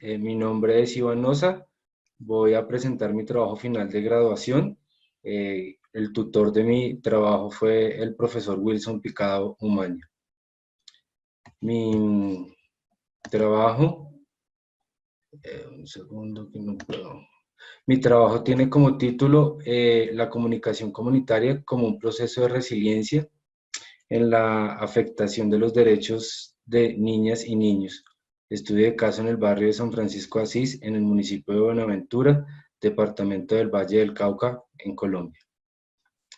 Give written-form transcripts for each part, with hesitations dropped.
Mi nombre es Iván Osa. Voy a presentar mi trabajo final de graduación. El tutor de mi trabajo fue el profesor Wilson Picado Umaña. Mi trabajo, un segundo que no puedo. Mi trabajo tiene como título la comunicación comunitaria como un proceso de resiliencia en la afectación de los derechos de niñas y niños. Estudio de caso en el barrio de San Francisco de Asís, en el municipio de Buenaventura, departamento del Valle del Cauca, en Colombia.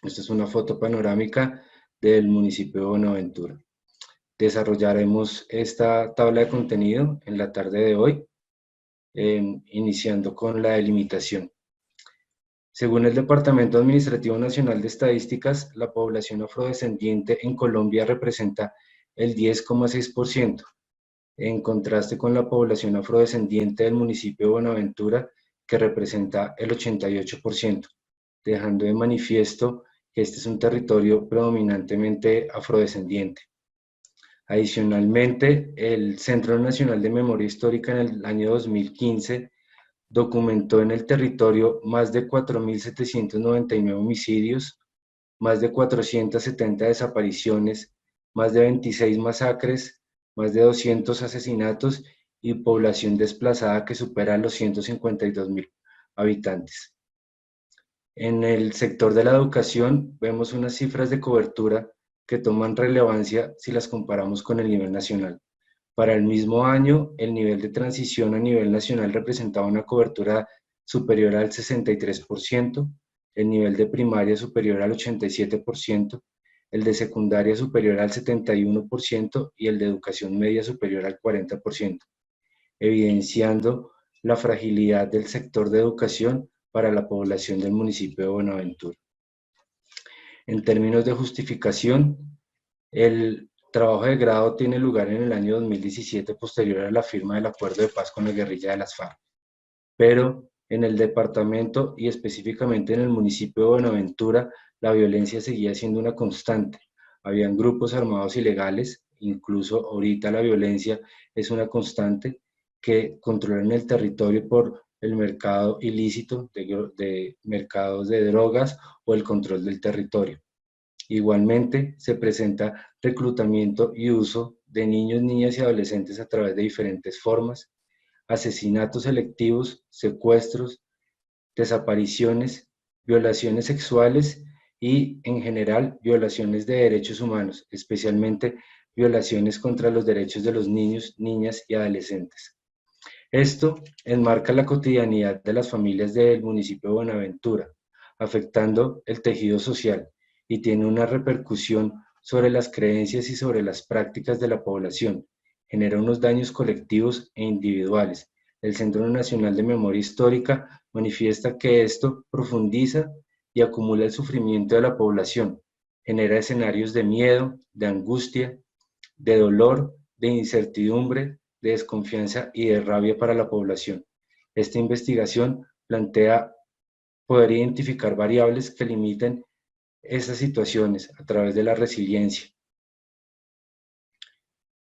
Esta es una foto panorámica del municipio de Buenaventura. Desarrollaremos esta tabla de contenido en la tarde de hoy, iniciando con la delimitación. Según el Departamento Administrativo Nacional de Estadísticas, la población afrodescendiente en Colombia representa el 10,6%, en contraste con la población afrodescendiente del municipio de Buenaventura, que representa el 88%, dejando de manifiesto que este es un territorio predominantemente afrodescendiente. Adicionalmente, el Centro Nacional de Memoria Histórica en el año 2015 documentó en el territorio más de 4.799 homicidios, más de 470 desapariciones, más de 26 masacres, más de 200 asesinatos y población desplazada que supera los 152.000 habitantes. En el sector de la educación vemos unas cifras de cobertura que toman relevancia si las comparamos con el nivel nacional. Para el mismo año, el nivel de transición a nivel nacional representaba una cobertura superior al 63%, el nivel de primaria superior al 87%, el de secundaria superior al 71% y el de educación media superior al 40%, evidenciando la fragilidad del sector de educación para la población del municipio de Buenaventura. En términos de justificación, el trabajo de grado tiene lugar en el año 2017, posterior a la firma del acuerdo de paz con la guerrilla de las FARC. Pero en el departamento y específicamente en el municipio de Buenaventura, la violencia seguía siendo una constante. Habían grupos armados ilegales, incluso ahorita la violencia es una constante, que controlan el territorio por el mercado ilícito de mercados de drogas o el control del territorio. Igualmente, se presenta reclutamiento y uso de niños, niñas y adolescentes a través de diferentes formas, asesinatos selectivos, secuestros, desapariciones, violaciones sexuales y, en general, violaciones de derechos humanos, especialmente violaciones contra los derechos de los niños, niñas y adolescentes. Esto enmarca la cotidianidad de las familias del municipio de Buenaventura, afectando el tejido social y tiene una repercusión sobre las creencias y sobre las prácticas de la población. Genera unos daños colectivos e individuales. El Centro Nacional de Memoria Histórica manifiesta que esto profundiza y acumula el sufrimiento de la población. Genera escenarios de miedo, de angustia, de dolor, de incertidumbre, de desconfianza y de rabia para la población. Esta investigación plantea poder identificar variables que limiten esas situaciones a través de la resiliencia.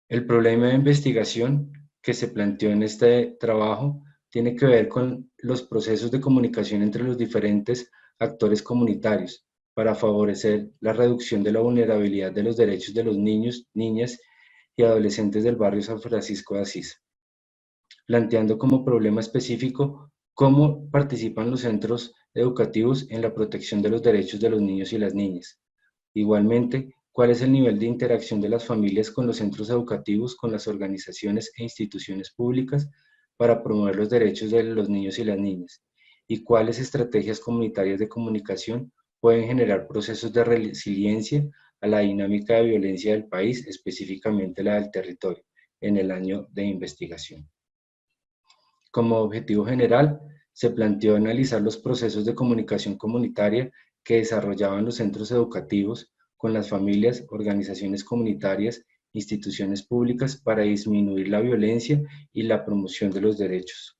El problema de investigación que se planteó en este trabajo tiene que ver con los procesos de comunicación entre los diferentes actores comunitarios para favorecer la reducción de la vulnerabilidad de los derechos de los niños, niñas y adolescentes del barrio San Francisco de Asís, planteando como problema específico cómo participan los centros educativos en la protección de los derechos de los niños y las niñas. Igualmente, cuál es el nivel de interacción de las familias con los centros educativos, con las organizaciones e instituciones públicas para promover los derechos de los niños y las niñas, y cuáles estrategias comunitarias de comunicación pueden generar procesos de resiliencia a la dinámica de violencia del país, específicamente la del territorio, en el año de investigación. Como objetivo general, se planteó analizar los procesos de comunicación comunitaria que desarrollaban los centros educativos con las familias, organizaciones comunitarias, instituciones públicas para disminuir la violencia y la promoción de los derechos.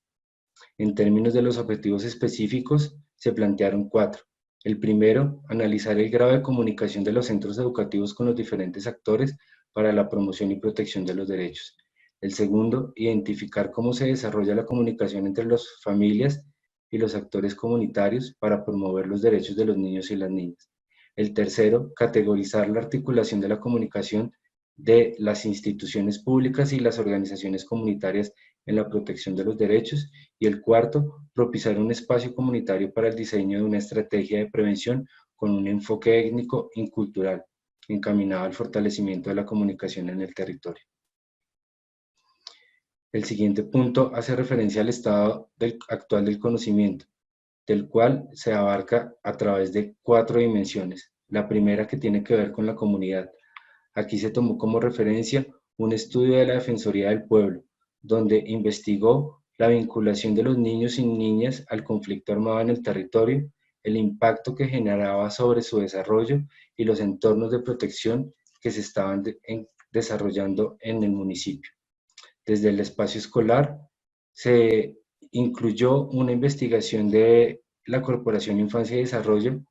En términos de los objetivos específicos, se plantearon 4. El primero, analizar el grado de comunicación de los centros educativos con los diferentes actores para la promoción y protección de los derechos. El segundo, identificar cómo se desarrolla la comunicación entre las familias y los actores comunitarios para promover los derechos de los niños y las niñas. El tercero, categorizar la articulación de la comunicación de las instituciones públicas y las organizaciones comunitarias en la protección de los derechos. Y el cuarto, propiciar un espacio comunitario para el diseño de una estrategia de prevención con un enfoque étnico y cultural, encaminado al fortalecimiento de la comunicación en el territorio. El siguiente punto hace referencia al estado actual del conocimiento, del cual se abarca a través de 4 dimensiones. La primera, que tiene que ver con la comunidad. Aquí se tomó como referencia un estudio de la Defensoría del Pueblo, donde investigó la vinculación de los niños y niñas al conflicto armado en el territorio, el impacto que generaba sobre su desarrollo y los entornos de protección que se estaban desarrollando en el municipio. Desde el espacio escolar se incluyó una investigación de la Corporación Infancia y Desarrollo,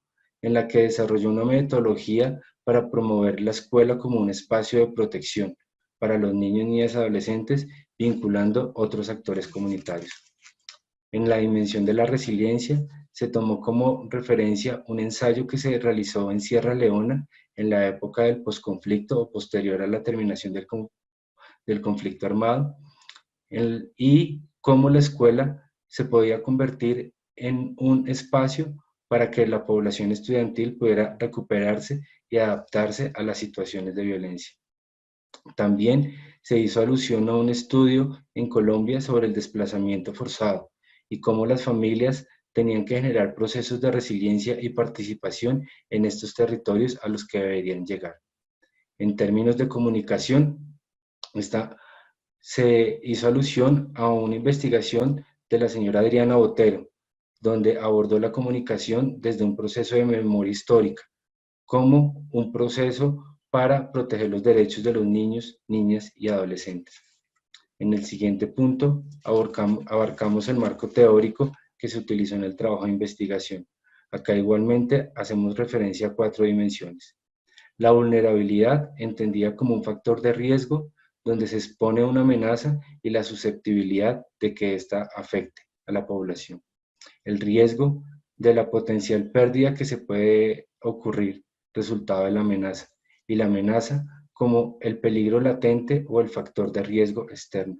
en la que desarrolló una metodología para promover la escuela como un espacio de protección para los niños, niñas y adolescentes, vinculando otros actores comunitarios. En la dimensión de la resiliencia, se tomó como referencia un ensayo que se realizó en Sierra Leona en la época del posconflicto o posterior a la terminación del conflicto armado, y cómo la escuela se podía convertir en un espacio para que la población estudiantil pudiera recuperarse y adaptarse a las situaciones de violencia. También se hizo alusión a un estudio en Colombia sobre el desplazamiento forzado y cómo las familias tenían que generar procesos de resiliencia y participación en estos territorios a los que deberían llegar. En términos de comunicación, se hizo alusión a una investigación de la señora Adriana Botero, donde abordó la comunicación desde un proceso de memoria histórica, como un proceso para proteger los derechos de los niños, niñas y adolescentes. En el siguiente punto, abarcamos el marco teórico que se utilizó en el trabajo de investigación. Acá igualmente hacemos referencia a 4 dimensiones. La vulnerabilidad, entendida como un factor de riesgo, donde se expone a una amenaza y la susceptibilidad de que ésta afecte a la población. El riesgo de la potencial pérdida que se puede ocurrir resultado de la amenaza, y la amenaza como el peligro latente o el factor de riesgo externo.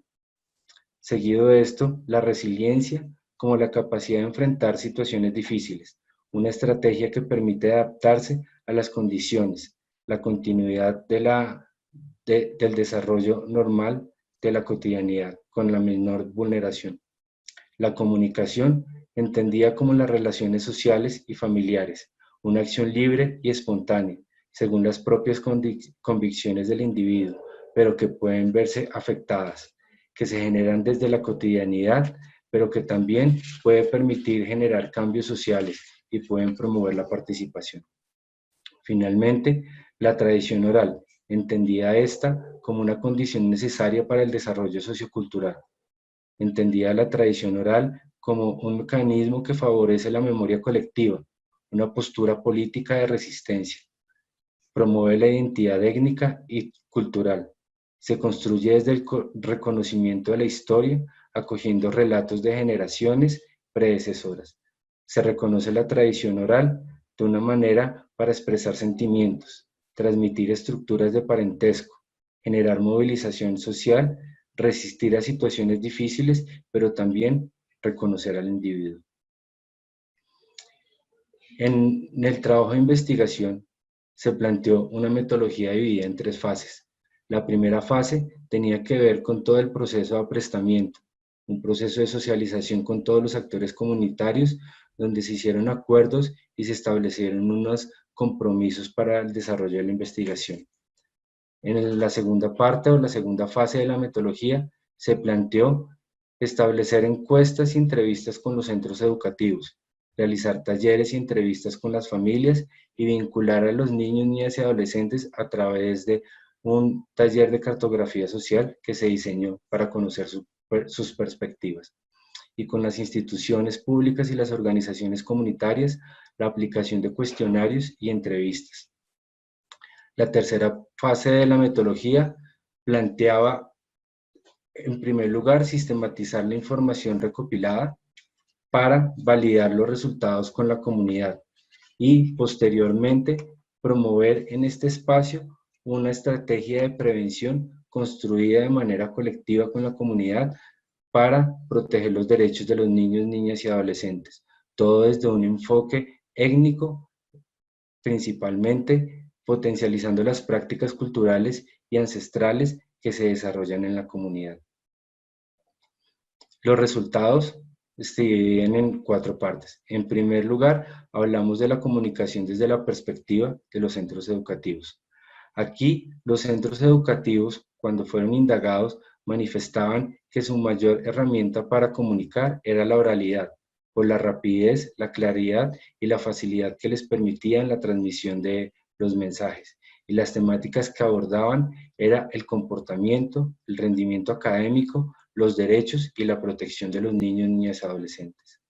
Seguido de esto, la resiliencia como la capacidad de enfrentar situaciones difíciles, una estrategia que permite adaptarse a las condiciones, la continuidad del desarrollo normal de la cotidianidad con la menor vulneración. La comunicación, entendida como las relaciones sociales y familiares, una acción libre y espontánea, según las propias convicciones del individuo, pero que pueden verse afectadas, que se generan desde la cotidianidad, pero que también puede permitir generar cambios sociales y pueden promover la participación. Finalmente, la tradición oral, entendida esta como una condición necesaria para el desarrollo sociocultural. Entendida la tradición oral como un mecanismo que favorece la memoria colectiva, una postura política de resistencia. Promueve la identidad étnica y cultural. Se construye desde el reconocimiento de la historia, acogiendo relatos de generaciones predecesoras. Se reconoce la tradición oral de una manera para expresar sentimientos, transmitir estructuras de parentesco, generar movilización social, resistir a situaciones difíciles, pero también reconocer al individuo. En el trabajo de investigación se planteó una metodología dividida en 3 fases. La primera fase tenía que ver con todo el proceso de aprestamiento, un proceso de socialización con todos los actores comunitarios, donde se hicieron acuerdos y se establecieron unos compromisos para el desarrollo de la investigación. En la segunda parte o la segunda fase de la metodología se planteó establecer encuestas y entrevistas con los centros educativos, realizar talleres y entrevistas con las familias y vincular a los niños, niñas y adolescentes a través de un taller de cartografía social que se diseñó para conocer sus perspectivas. Y con las instituciones públicas y las organizaciones comunitarias, la aplicación de cuestionarios y entrevistas. La tercera fase de la metodología planteaba en primer lugar, sistematizar la información recopilada para validar los resultados con la comunidad y posteriormente promover en este espacio una estrategia de prevención construida de manera colectiva con la comunidad para proteger los derechos de los niños, niñas y adolescentes. Todo desde un enfoque étnico, principalmente potencializando las prácticas culturales y ancestrales que se desarrollan en la comunidad. Los resultados se dividen en 4 partes. En primer lugar, hablamos de la comunicación desde la perspectiva de los centros educativos. Aquí, los centros educativos, cuando fueron indagados, manifestaban que su mayor herramienta para comunicar era la oralidad, por la rapidez, la claridad y la facilidad que les permitían la transmisión de los mensajes. Y las temáticas que abordaban era el comportamiento, el rendimiento académico, los derechos y la protección de los niños, niñas y adolescentes.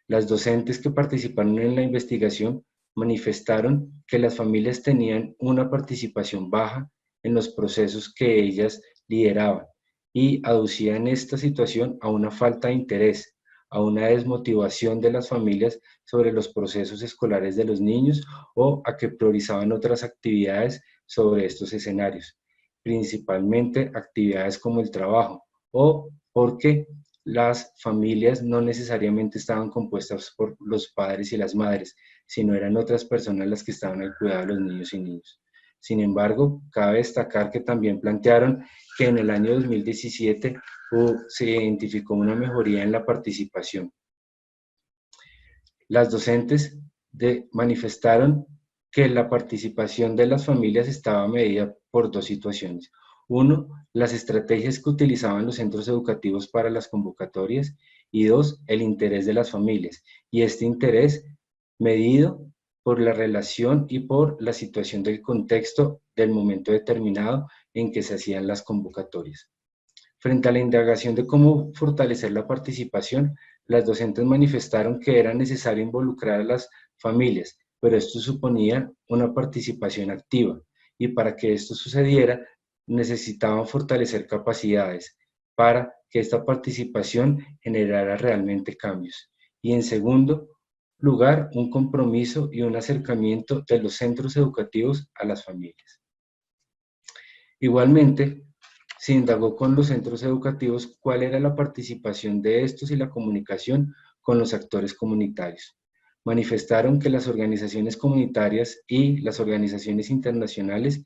Las docentes que participaron en la investigación manifestaron que las familias tenían una participación baja en los procesos que ellas lideraban y aducían esta situación a una falta de interés, a una desmotivación de las familias sobre los procesos escolares de los niños o a que priorizaban otras actividades sobre estos escenarios, principalmente actividades como el trabajo o porque las familias no necesariamente estaban compuestas por los padres y las madres, sino eran otras personas las que estaban al cuidado de los niños y niños. Sin embargo, cabe destacar que también plantearon que en el año 2017 se identificó una mejoría en la participación. Las docentes manifestaron que la participación de las familias estaba medida por 2 situaciones. Uno, las estrategias que utilizaban los centros educativos para las convocatorias y 2, el interés de las familias. Y este interés medido por la relación y por la situación del contexto del momento determinado en que se hacían las convocatorias. Frente a la indagación de cómo fortalecer la participación, las docentes manifestaron que era necesario involucrar a las familias, pero esto suponía una participación activa y para que esto sucediera necesitaban fortalecer capacidades para que esta participación generara realmente cambios. Y en segundo lugar, un compromiso y un acercamiento de los centros educativos a las familias. Igualmente, se indagó con los centros educativos cuál era la participación de estos y la comunicación con los actores comunitarios. Manifestaron que las organizaciones comunitarias y las organizaciones internacionales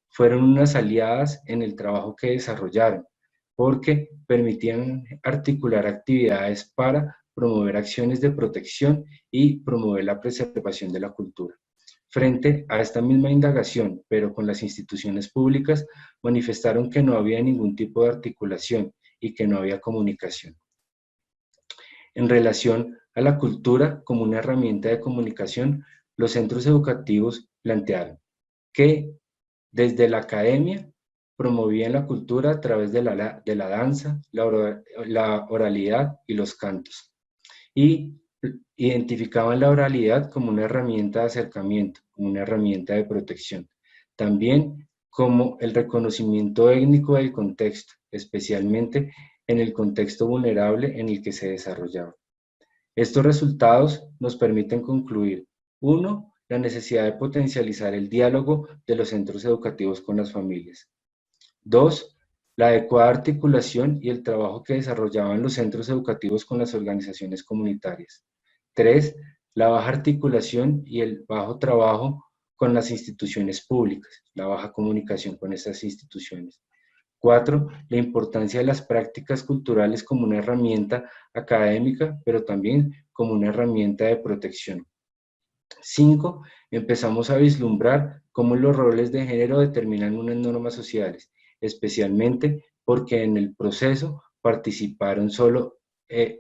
fueron unas aliadas en el trabajo que desarrollaron, porque permitían articular actividades para promover acciones de protección y promover la preservación de la cultura. Frente a esta misma indagación, pero con las instituciones públicas, manifestaron que no había ningún tipo de articulación y que no había comunicación. En relación a la cultura como una herramienta de comunicación, los centros educativos plantearon que desde la academia promovían la cultura a través de la danza, la oralidad y los cantos. Y identificaban la oralidad como una herramienta de acercamiento, como una herramienta de protección. También como el reconocimiento étnico del contexto, especialmente en el contexto vulnerable en el que se desarrollaba. Estos resultados nos permiten concluir, 1, la necesidad de potencializar el diálogo de los centros educativos con las familias. 2, la adecuada articulación y el trabajo que desarrollaban los centros educativos con las organizaciones comunitarias. 3, la baja articulación y el bajo trabajo con las instituciones públicas, la baja comunicación con estas instituciones. 4, la importancia de las prácticas culturales como una herramienta académica, pero también como una herramienta de protección. 5, empezamos a vislumbrar cómo los roles de género determinan unas normas sociales, especialmente porque en el proceso participaron solo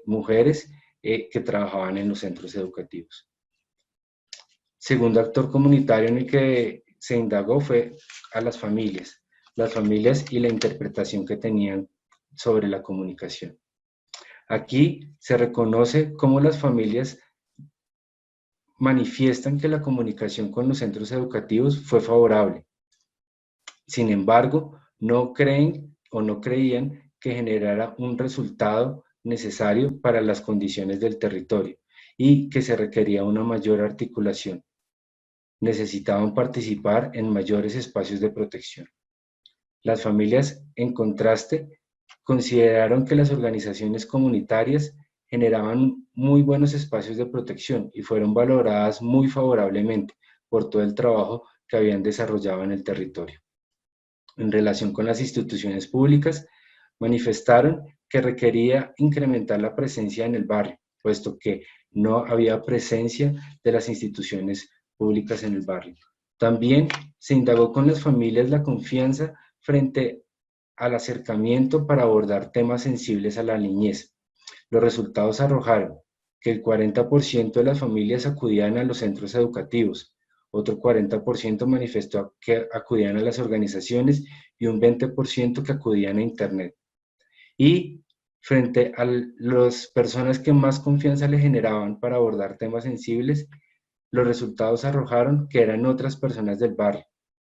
mujeres que trabajaban en los centros educativos. Segundo actor comunitario en el que se indagó fue a las familias y la interpretación que tenían sobre la comunicación. Aquí se reconoce cómo las familias manifiestan que la comunicación con los centros educativos fue favorable. Sin embargo, no creen o no creían que generara un resultado necesario para las condiciones del territorio y que se requería una mayor articulación. Necesitaban participar en mayores espacios de protección. Las familias, en contraste, consideraron que las organizaciones comunitarias generaban muy buenos espacios de protección y fueron valoradas muy favorablemente por todo el trabajo que habían desarrollado en el territorio. En relación con las instituciones públicas, manifestaron que requería incrementar la presencia en el barrio, puesto que no había presencia de las instituciones públicas en el barrio. También se indagó con las familias la confianza frente al acercamiento para abordar temas sensibles a la niñez. Los resultados arrojaron que el 40% de las familias acudían a los centros educativos, otro 40% manifestó que acudían a las organizaciones y un 20% que acudían a Internet. Y frente a las personas que más confianza le generaban para abordar temas sensibles, los resultados arrojaron que eran otras personas del barrio,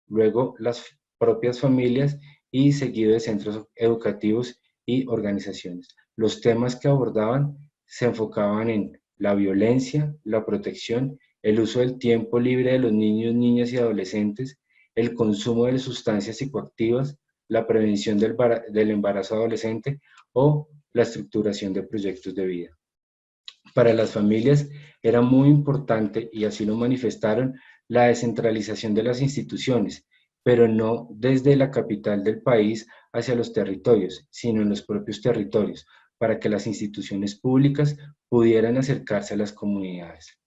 luego las propias familias y seguido de centros educativos y organizaciones. Los temas que abordaban se enfocaban en la violencia, la protección, el uso del tiempo libre de los niños, niñas y adolescentes, el consumo de sustancias psicoactivas, la prevención del embarazo adolescente o la estructuración de proyectos de vida. Para las familias era muy importante, y así lo manifestaron, la descentralización de las instituciones, pero no desde la capital del país hacia los territorios, sino en los propios territorios, para que las instituciones públicas pudieran acercarse a las comunidades.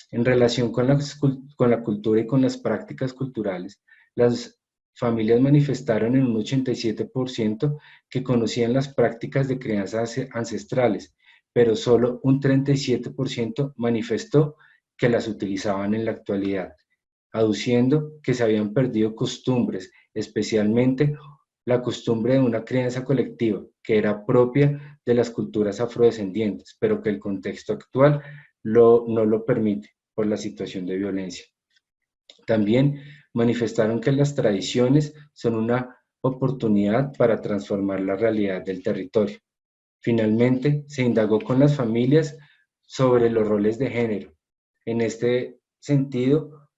En relación con la cultura y con las prácticas culturales, las familias manifestaron en un 87% que conocían las prácticas de crianza ancestrales, pero solo un 37% manifestó que las utilizaban en la actualidad, aduciendo que se habían perdido costumbres, especialmente la costumbre de una crianza colectiva, que era propia de las culturas afrodescendientes, pero que el contexto actual no lo permite por la situación de violencia. También manifestaron que las tradiciones son una oportunidad para transformar la realidad del territorio. Finalmente, se indagó con las familias sobre los roles de género. En este sentido,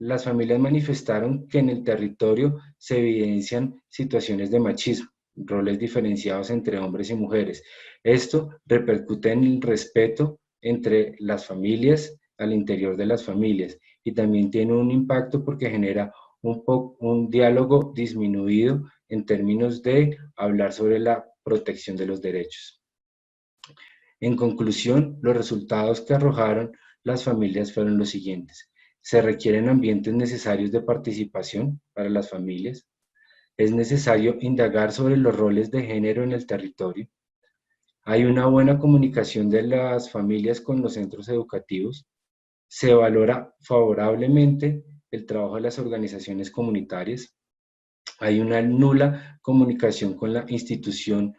las familias manifestaron que en el territorio se evidencian situaciones de machismo, roles diferenciados entre hombres y mujeres. Esto repercute en el respeto entre las familias, al interior de las familias, y también tiene un impacto porque genera un diálogo disminuido en términos de hablar sobre la protección de los derechos. En conclusión, los resultados que arrojaron las familias fueron los siguientes. Se requieren ambientes necesarios de participación para las familias. Es necesario indagar sobre los roles de género en el territorio. Hay una buena comunicación de las familias con los centros educativos. Se valora favorablemente el trabajo de las organizaciones comunitarias. Hay una nula comunicación con la institución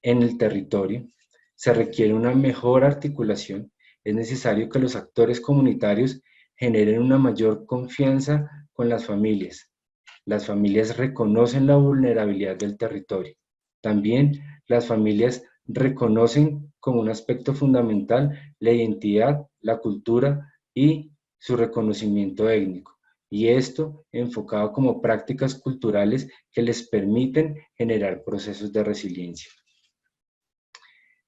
en el territorio. Se requiere una mejor articulación. Es necesario que los actores comunitarios generen una mayor confianza con las familias. Las familias reconocen la vulnerabilidad del territorio. También las familias reconocen como un aspecto fundamental la identidad, la cultura y su reconocimiento étnico. Y esto enfocado como prácticas culturales que les permiten generar procesos de resiliencia.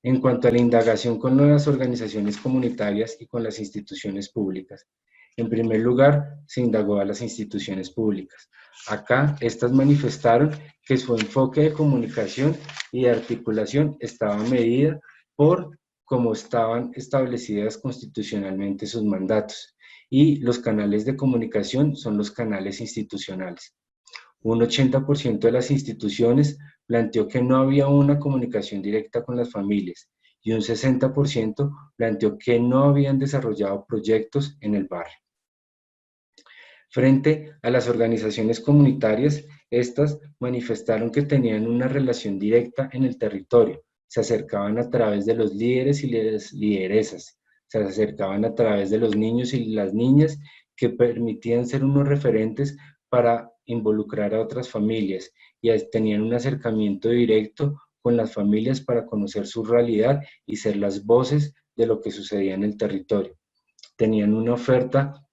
En cuanto a la indagación con las organizaciones comunitarias y con las instituciones públicas, en primer lugar, se indagó a las instituciones públicas. Acá, estas manifestaron que su enfoque de comunicación y de articulación estaba medida por cómo estaban establecidas constitucionalmente sus mandatos, y los canales de comunicación son los canales institucionales. Un 80% de las instituciones planteó que no había una comunicación directa con las familias y un 60% planteó que no habían desarrollado proyectos en el barrio. Frente a las organizaciones comunitarias, estas manifestaron que tenían una relación directa en el territorio, se acercaban a través de los líderes y las lideresas, se acercaban a través de los niños y las niñas que permitían ser unos referentes para involucrar a otras familias y tenían un acercamiento directo con las familias para conocer su realidad y ser las voces de lo que sucedía en el territorio. Tenían una oferta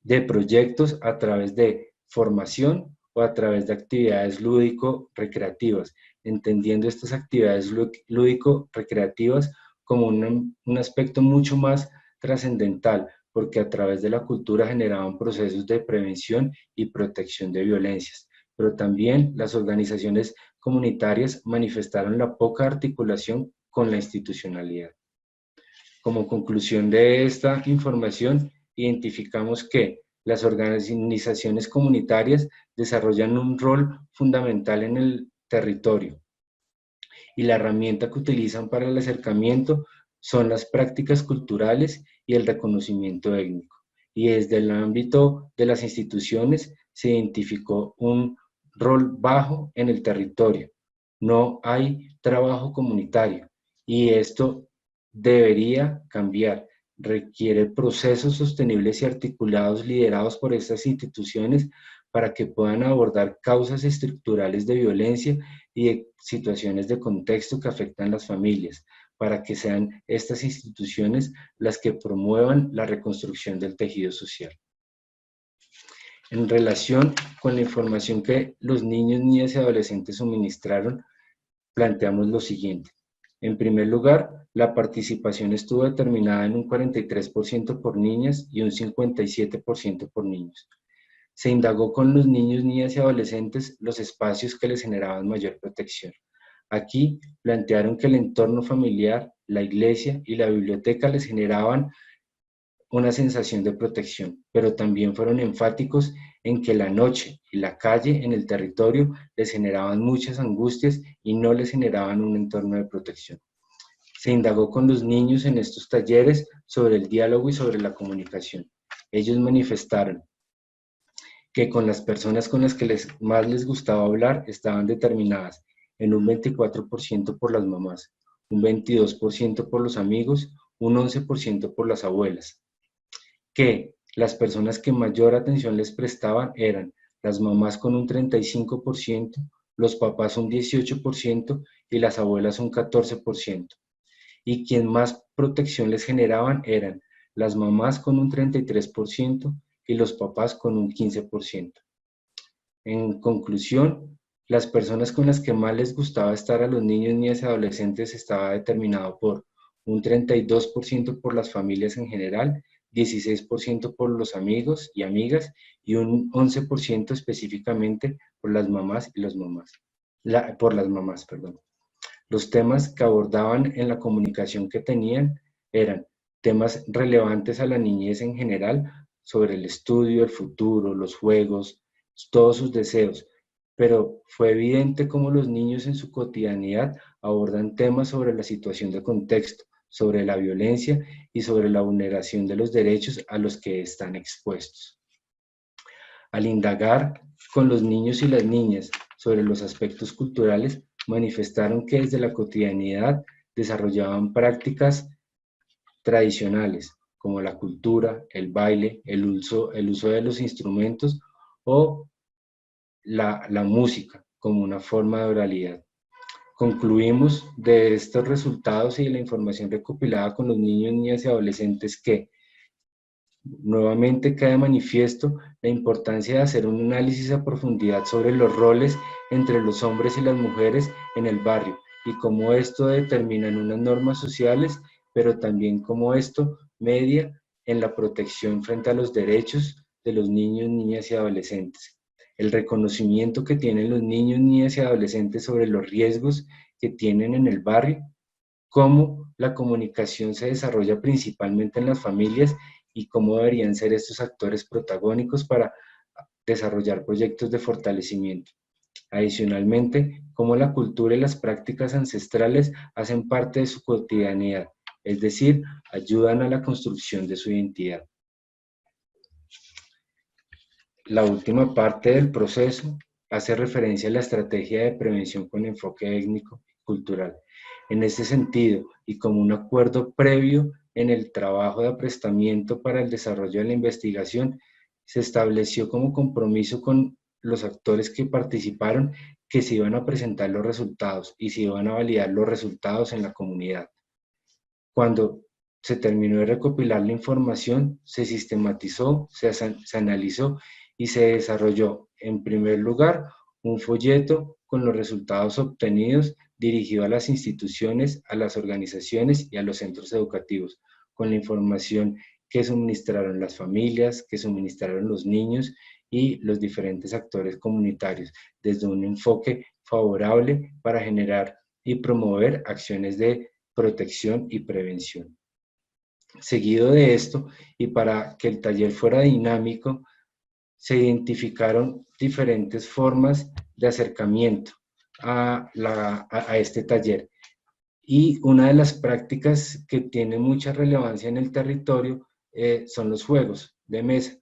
de proyectos a través de formación o a través de actividades lúdico-recreativas, entendiendo estas actividades lúdico-recreativas como un aspecto mucho más trascendental, porque a través de la cultura generaban procesos de prevención y protección de violencias. Pero también las organizaciones comunitarias manifestaron la poca articulación con la institucionalidad. Como conclusión de esta información, identificamos que las organizaciones comunitarias desarrollan un rol fundamental en el territorio y la herramienta que utilizan para el acercamiento son las prácticas culturales y el reconocimiento étnico. Y desde el ámbito de las instituciones se identificó un rol bajo en el territorio. No hay trabajo comunitario y esto debería cambiar. Requiere procesos sostenibles y articulados liderados por estas instituciones para que puedan abordar causas estructurales de violencia y de situaciones de contexto que afectan a las familias, para que sean estas instituciones las que promuevan la reconstrucción del tejido social. En relación con la información que los niños, niñas y adolescentes suministraron, planteamos lo siguiente. En primer lugar, la participación estuvo determinada en un 43% por niñas y un 57% por niños. Se indagó con los niños, niñas y adolescentes los espacios que les generaban mayor protección. Aquí plantearon que el entorno familiar, la iglesia y la biblioteca les generaban una sensación de protección, pero también fueron enfáticos en que la noche y la calle en el territorio les generaban muchas angustias y no les generaban un entorno de protección. Se indagó con los niños en estos talleres sobre el diálogo y sobre la comunicación. Ellos manifestaron que con las personas con las que más les gustaba hablar estaban determinadas en un 24% por las mamás, un 22% por los amigos, un 11% por las abuelas. Que las personas que mayor atención les prestaban eran las mamás con un 35%, los papás un 18% y las abuelas un 14%. Y quien más protección les generaban eran las mamás con un 33% y los papás con un 15%. En conclusión, las personas con las que más les gustaba estar a los niños, niñas y adolescentes estaba determinado por un 32% por las familias en general, 16% por los amigos y amigas y un 11% específicamente por las mamás y los mamás. Por las mamás, perdón. Los temas que abordaban en la comunicación que tenían eran temas relevantes a la niñez en general, sobre el estudio, el futuro, los juegos, todos sus deseos, pero fue evidente cómo los niños en su cotidianidad abordan temas sobre la situación de contexto, sobre la violencia y sobre la vulneración de los derechos a los que están expuestos. Al indagar con los niños y las niñas sobre los aspectos culturales, manifestaron que desde la cotidianidad desarrollaban prácticas tradicionales, como la cultura, el baile, el uso de los instrumentos o la música como una forma de oralidad. Concluimos de estos resultados y de la información recopilada con los niños, niñas y adolescentes que nuevamente queda de manifiesto la importancia de hacer un análisis a profundidad sobre los roles entre los hombres y las mujeres en el barrio y cómo esto determina unas normas sociales, pero también cómo esto media en la protección frente a los derechos de los niños, niñas y adolescentes. El reconocimiento que tienen los niños, niñas y adolescentes sobre los riesgos que tienen en el barrio, cómo la comunicación se desarrolla principalmente en las familias y cómo deberían ser estos actores protagónicos para desarrollar proyectos de fortalecimiento. Adicionalmente, cómo la cultura y las prácticas ancestrales hacen parte de su cotidianidad, es decir, ayudan a la construcción de su identidad. La última parte del proceso hace referencia a la estrategia de prevención con enfoque étnico y cultural. En este sentido, y como un acuerdo previo en el trabajo de aprestamiento para el desarrollo de la investigación, se estableció como compromiso con los actores que participaron que se iban a presentar los resultados y se iban a validar los resultados en la comunidad. Cuando se terminó de recopilar la información, se sistematizó, se analizó y se desarrolló, en primer lugar, un folleto con los resultados obtenidos dirigido a las instituciones, a las organizaciones y a los centros educativos, con la información que suministraron las familias, que suministraron los niños y los diferentes actores comunitarios, desde un enfoque favorable para generar y promover acciones de protección y prevención. Seguido de esto, y para que el taller fuera dinámico, se identificaron diferentes formas de acercamiento a este taller. Y una de las prácticas que tiene mucha relevancia en el territorio son los juegos de mesa,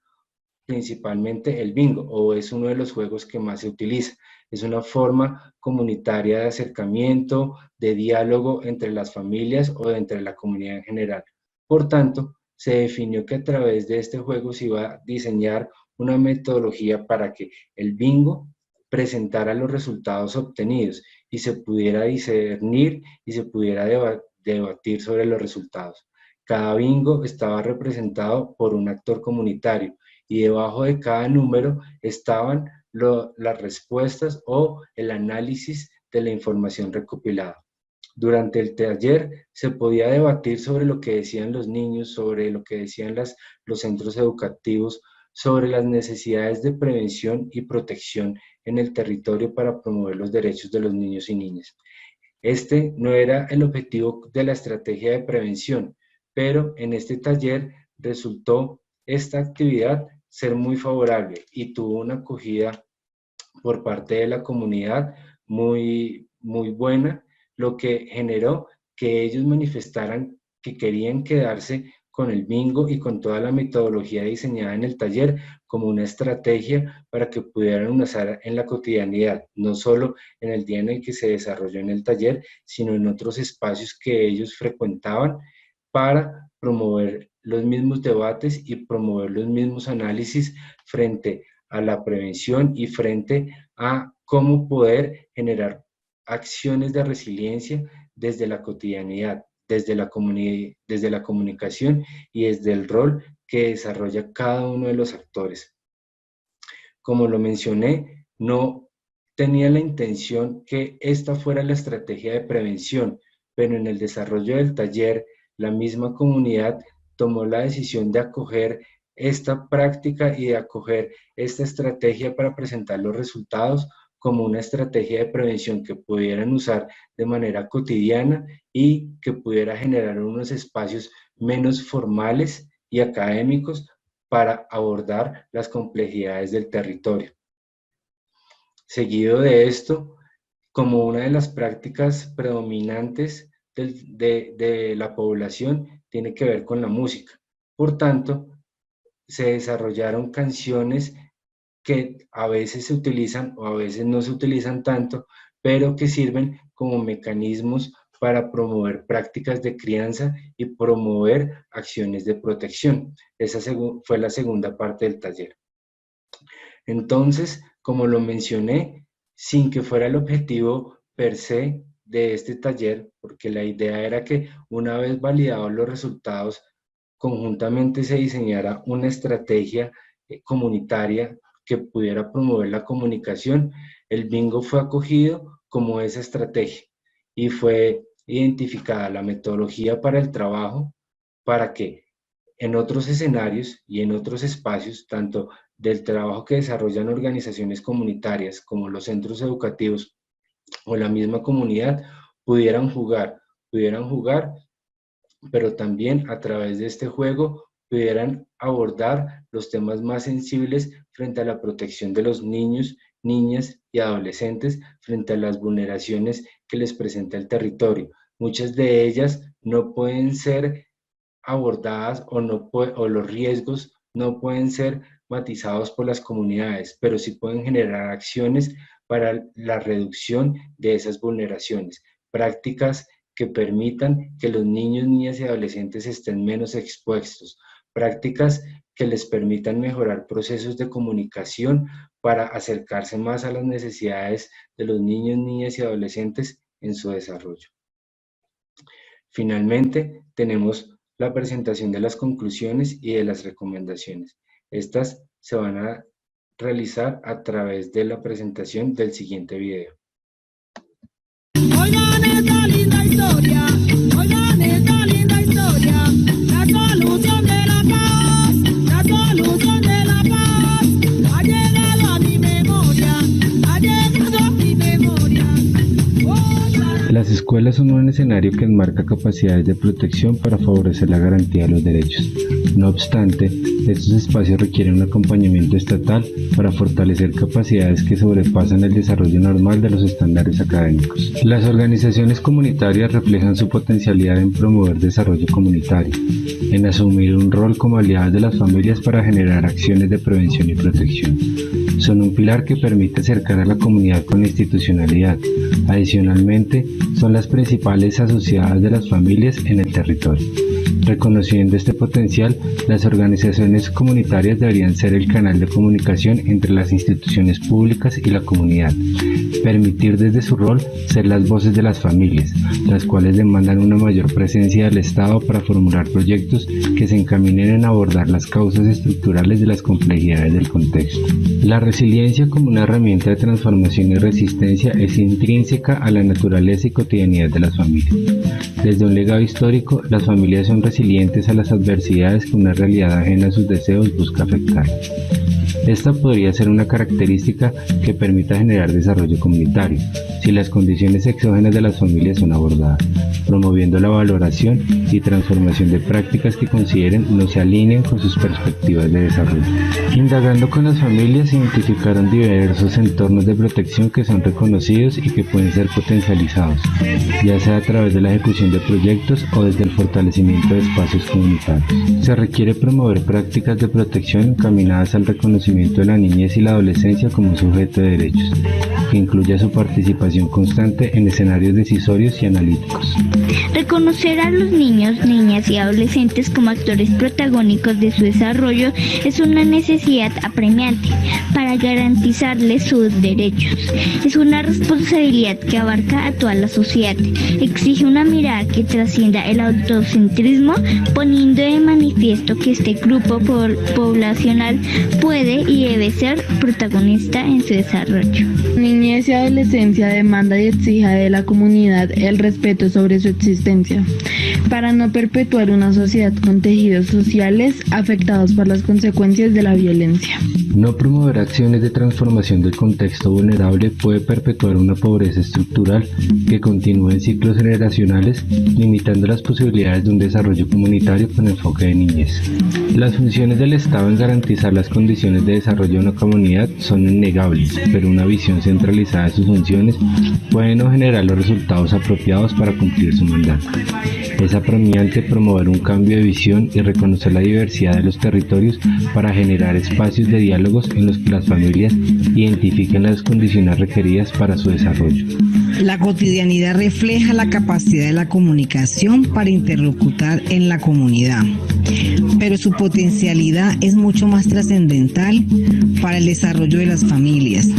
principalmente el bingo, o es uno de los juegos que más se utiliza. Es una forma comunitaria de acercamiento, de diálogo entre las familias o entre la comunidad en general. Por tanto, se definió que a través de este juego se iba a diseñar una metodología para que el bingo presentara los resultados obtenidos y se pudiera discernir y se pudiera debatir sobre los resultados. Cada bingo estaba representado por un actor comunitario y debajo de cada número estaban las respuestas o el análisis de la información recopilada. Durante el taller se podía debatir sobre lo que decían los niños, sobre lo que decían los centros educativos, sobre las necesidades de prevención y protección en el territorio para promover los derechos de los niños y niñas. Este no era el objetivo de la estrategia de prevención, pero en este taller resultó esta actividad ser muy favorable y tuvo una acogida por parte de la comunidad muy buena, lo que generó que ellos manifestaran que querían quedarse con el bingo y con toda la metodología diseñada en el taller como una estrategia para que pudieran usar en la cotidianidad, no solo en el día en el que se desarrolló en el taller, sino en otros espacios que ellos frecuentaban para promover los mismos debates y promover los mismos análisis frente a la prevención y frente a cómo poder generar acciones de resiliencia desde la cotidianidad, desde la comunicación y desde el rol que desarrolla cada uno de los actores. Como lo mencioné, no tenía la intención que esta fuera la estrategia de prevención, pero en el desarrollo del taller, la misma comunidad tomó la decisión de acoger esta práctica y de acoger esta estrategia para presentar los resultados como una estrategia de prevención que pudieran usar de manera cotidiana y que pudiera generar unos espacios menos formales y académicos para abordar las complejidades del territorio. Seguido de esto, como una de las prácticas predominantes de la población, tiene que ver con la música. Por tanto, se desarrollaron canciones que a veces se utilizan o a veces no se utilizan tanto, pero que sirven como mecanismos para promover prácticas de crianza y promover acciones de protección. Esa fue la segunda parte del taller. Entonces, como lo mencioné, sin que fuera el objetivo per se de este taller, porque la idea era que una vez validados los resultados, conjuntamente se diseñara una estrategia comunitaria que pudiera promover la comunicación. El bingo fue acogido como esa estrategia y fue identificada la metodología para el trabajo para que en otros escenarios y en otros espacios, tanto del trabajo que desarrollan organizaciones comunitarias como los centros educativos o la misma comunidad, pudieran jugar, pero también a través de este juego pudieran abordar los temas más sensibles frente a la protección de los niños, niñas y adolescentes frente a las vulneraciones que les presenta el territorio. Muchas de ellas no pueden ser abordadas o los riesgos no pueden ser matizados por las comunidades, pero sí pueden generar acciones para la reducción de esas vulneraciones, prácticas que permitan que los niños, niñas y adolescentes estén menos expuestos, prácticas que les permitan mejorar procesos de comunicación para acercarse más a las necesidades de los niños, niñas y adolescentes en su desarrollo. Finalmente, tenemos la presentación de las conclusiones y de las recomendaciones. Estas se van a realizar a través de la presentación del siguiente video. Oigan esta linda historia, oigan esta linda historia, la solución de la paz, la solución de la paz, ha llegado a mi memoria, ha llegado a mi memoria. Las escuelas son un escenario que enmarca capacidades de protección para favorecer la garantía de los derechos. No obstante, estos espacios requieren un acompañamiento estatal para fortalecer capacidades que sobrepasan el desarrollo normal de los estándares académicos. Las organizaciones comunitarias reflejan su potencialidad en promover desarrollo comunitario, en asumir un rol como aliadas de las familias para generar acciones de prevención y protección. Son un pilar que permite acercar a la comunidad con institucionalidad. Adicionalmente, son las principales asociadas de las familias en el territorio. Reconociendo este potencial, las organizaciones comunitarias deberían ser el canal de comunicación entre las instituciones públicas y la comunidad, permitir desde su rol ser las voces de las familias, las cuales demandan una mayor presencia del Estado para formular proyectos que se encaminen en abordar las causas estructurales de las complejidades del contexto. La resiliencia como una herramienta de transformación y resistencia es intrínseca a la naturaleza y cotidianidad de las familias. Desde un legado histórico, las familias son resilientes a las adversidades que una realidad ajena a sus deseos busca afectar. Esta podría ser una característica que permita generar desarrollo comunitario, si las condiciones exógenas de las familias son abordadas, promoviendo la valoración y transformación de prácticas que consideren no se alineen con sus perspectivas de desarrollo. Indagando con las familias, se identificaron diversos entornos de protección que son reconocidos y que pueden ser potencializados, ya sea a través de la ejecución de proyectos o desde el fortalecimiento de espacios comunitarios. Se requiere promover prácticas de protección encaminadas al reconocimiento de la niñez y la adolescencia como sujeto de derechos, que incluya su participación constante en escenarios decisorios y analíticos. Reconocer a los niños, niñas y adolescentes como actores protagónicos de su desarrollo es una necesidad apremiante para garantizarles sus derechos. Es una responsabilidad que abarca a toda la sociedad. Exige una mirada que trascienda el autocentrismo, poniendo de manifiesto que este grupo poblacional puede y debe ser protagonista en su desarrollo. Niñez y adolescencia demanda y exija de la comunidad el respeto sobre su existencia, para no perpetuar una sociedad con tejidos sociales afectados por las consecuencias de la violencia. No promover acciones de transformación del contexto vulnerable puede perpetuar una pobreza estructural que continúa en ciclos generacionales, limitando las posibilidades de un desarrollo comunitario con enfoque de niñez. Las funciones del Estado en garantizar las condiciones de desarrollo de una comunidad son innegables, pero una visión centralizada de sus funciones puede no generar los resultados apropiados para cumplir su mandato. Es apremiante promover un cambio de visión y reconocer la diversidad de los territorios para generar espacios de diálogos en los que las familias identifiquen las condiciones requeridas para su desarrollo. La cotidianidad refleja la capacidad de la comunicación para interlocutar en la comunidad, pero su potencialidad es mucho más trascendental para el desarrollo de las familias.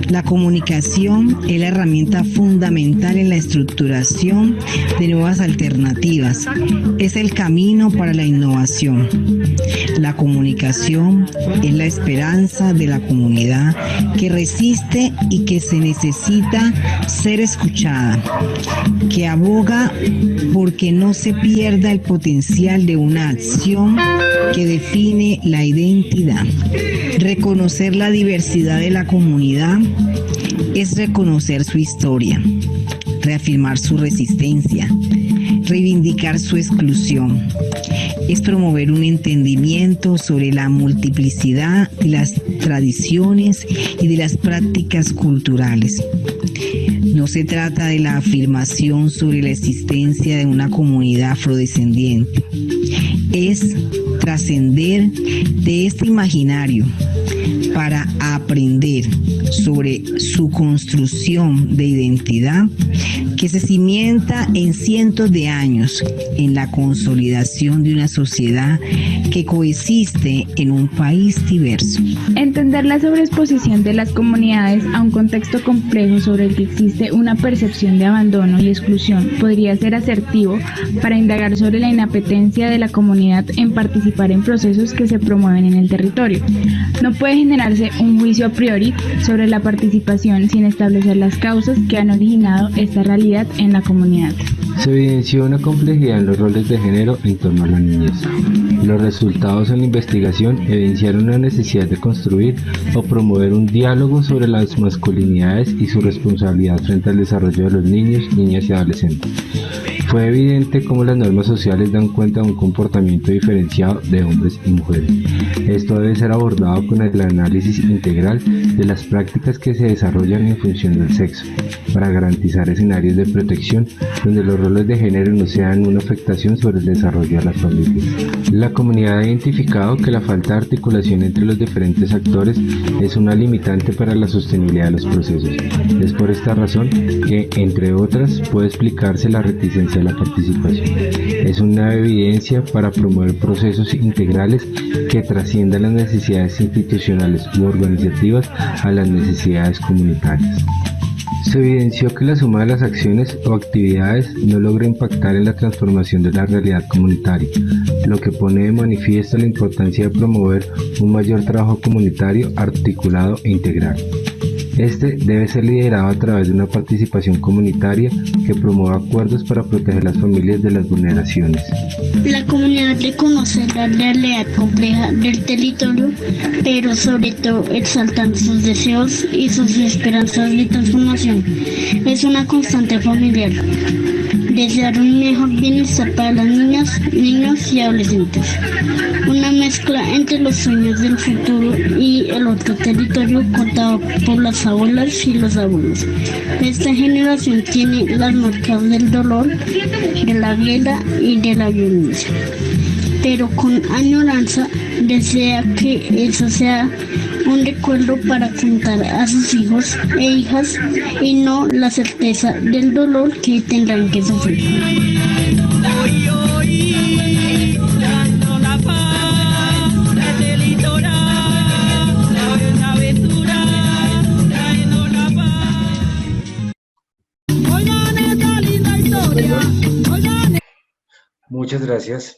La comunicación es la herramienta fundamental en la estructuración de nuevas alternativas. Es el camino para la innovación. La comunicación es la esperanza de la comunidad que resiste y que se necesita ser escuchada, que aboga porque no se pierda el potencial de una acción que define la identidad. Reconocer la diversidad de la comunidad es reconocer su historia, reafirmar su resistencia, reivindicar su exclusión. Es promover un entendimiento sobre la multiplicidad de las tradiciones y de las prácticas culturales. No se trata de la afirmación sobre la existencia de una comunidad afrodescendiente. Es trascender de este imaginario para aprender sobre su construcción de identidad que se cimienta en cientos de años en la consolidación de una sociedad que coexiste en un país diverso. Entender la sobreexposición de las comunidades a un contexto complejo sobre el que existe una percepción de abandono y exclusión podría ser asertivo para indagar sobre la inapetencia de la comunidad en participar en procesos que se promueven en el territorio. No puede generarse un juicio a priori sobre la participación sin establecer las causas que han originado esta realidad en la comunidad. Se evidenció una complejidad en los roles de género en torno a la niñez. Los resultados en la investigación evidenciaron una necesidad de construir o promover un diálogo sobre las masculinidades y su responsabilidad frente al desarrollo de los niños, niñas y adolescentes. Fue evidente cómo las normas sociales dan cuenta de un comportamiento diferenciado de hombres y mujeres. Esto debe ser abordado con el análisis integral de las prácticas que se desarrollan en función del sexo, para garantizar escenarios de protección donde los roles de género no sean una afectación sobre el desarrollo de las familias. La comunidad ha identificado que la falta de articulación entre los diferentes actores es una limitante para la sostenibilidad de los procesos. Es por esta razón que, entre otras, puede explicarse la reticencia de la participación. Es una evidencia para promover procesos integrales que trasciendan las necesidades institucionales u organizativas a las necesidades comunitarias. Se evidenció que la suma de las acciones o actividades no logra impactar en la transformación de la realidad comunitaria, lo que pone de manifiesto la importancia de promover un mayor trabajo comunitario articulado e integral. Este debe ser liderado a través de una participación comunitaria que promueva acuerdos para proteger las familias de las vulneraciones. La comunidad reconoce la realidad compleja del territorio, pero sobre todo exaltan sus deseos y sus esperanzas de transformación. Es una constante familiar. Desear un mejor bienestar para las niñas, niños y adolescentes. Una mezcla entre los sueños del futuro y el otro territorio contado por las abuelas y los abuelos. Esta generación tiene las marcas del dolor, de la guerra y de la violencia, pero con añoranza desea que eso sea un recuerdo para contar a sus hijos e hijas y no la certeza del dolor que tendrán que sufrir. Muchas gracias.